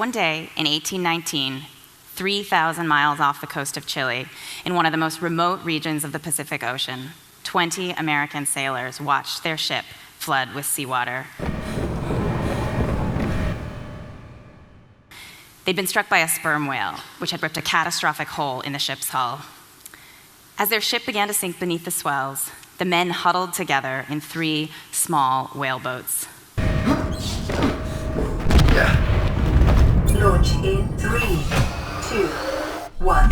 one day in 1819, 3,000 miles off the coast of Chile, in one of the most remote regions of the Pacific Ocean, 20 American sailors watched their ship flood with seawater. They'd been struck by a sperm whale, which had ripped a catastrophic hole in the ship's hull. As their ship began to sink beneath the swells, the men huddled together in 3 small whaleboats. Launch in 3, 2, 1.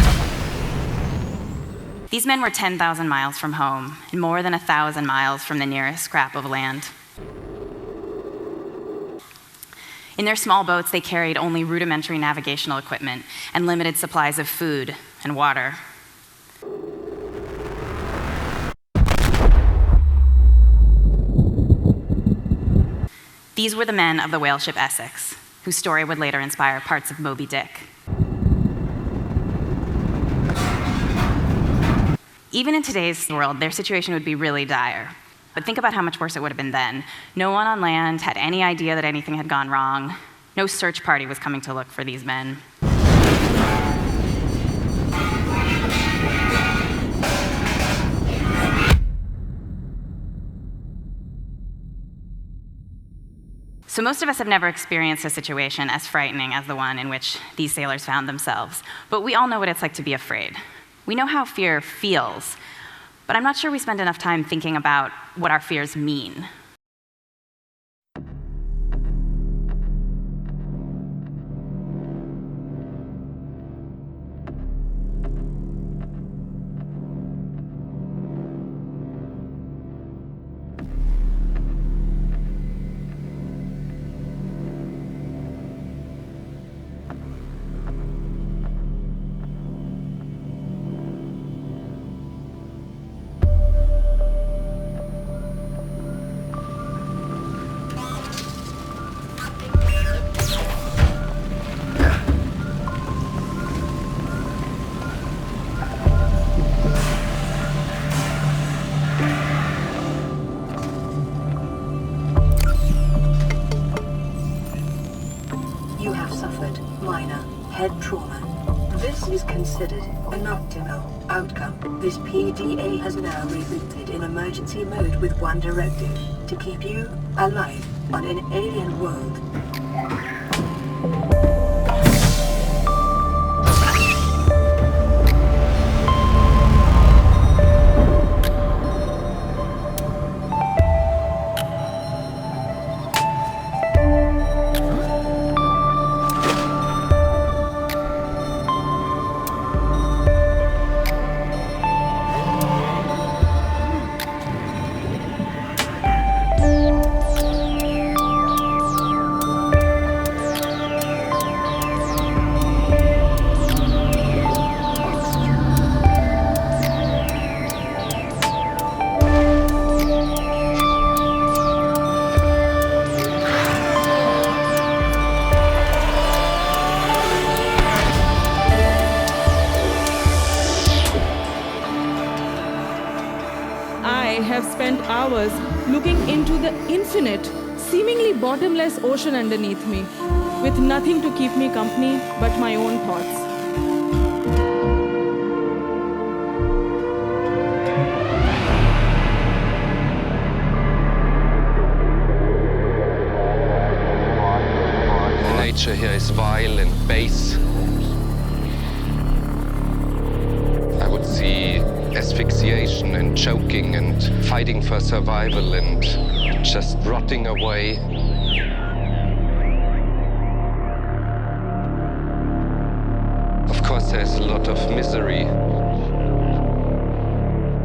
These men were 10,000 miles from home and more than 1,000 miles from the nearest scrap of land. In their small boats, they carried only rudimentary navigational equipment and limited supplies of food and water. These were the men of the whale ship Essex, whose story would later inspire parts of Moby Dick. Even in today's world, their situation would be really dire. But think about how much worse it would have been then. No one on land had any idea that anything had gone wrong. No search party was coming to look for these men. So most of us have never experienced a situation as frightening as the one in which these sailors found themselves. But we all know what it's like to be afraid. We know how fear feels, but I'm not sure we spend enough time thinking about what our fears mean. You have suffered minor head trauma. This is considered an optimal outcome. This PDA has now rebooted in emergency mode with one directive: to keep you alive on an alien world. I have spent hours looking into the infinite, seemingly bottomless ocean underneath me, with nothing to keep me company but my own thoughts. The nature here is vile and base. I would see asphyxiation and choking and fighting for survival and just rotting away. Of course, there's a lot of misery.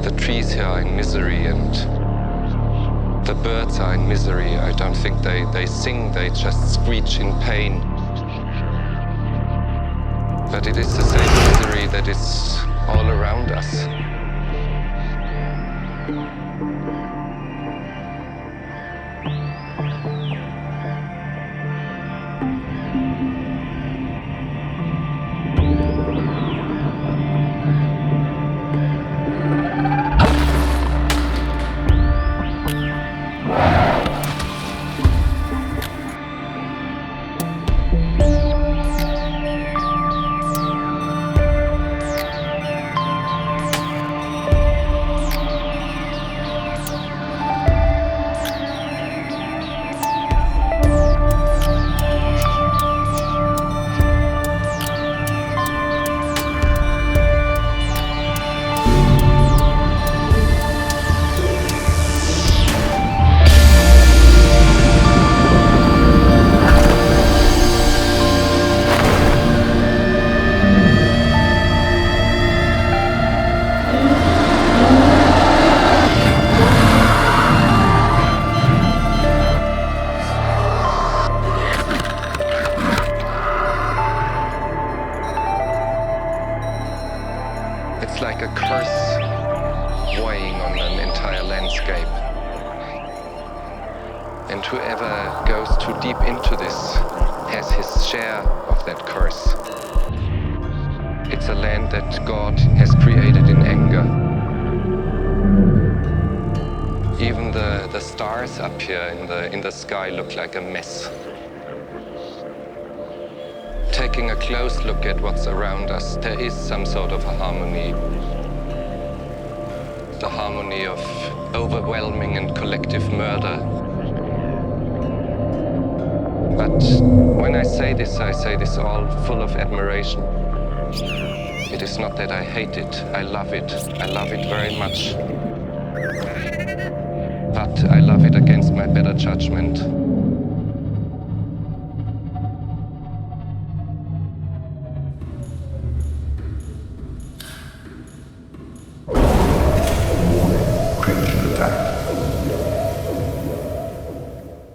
The trees here are in misery and the birds are in misery. I don't think they sing, they just screech in pain. But it is the same misery that is all around us. landscape. And whoever goes too deep into this has his share of that curse. It's a land that God has created in anger. Even the stars up here in the sky look like a mess. Taking a close look at what's around us, there is some sort of a harmony. The harmony of overwhelming and collective murder. But when I say this all full of admiration. It is not that I hate it, I love it. I love it very much. But I love it against my better judgment.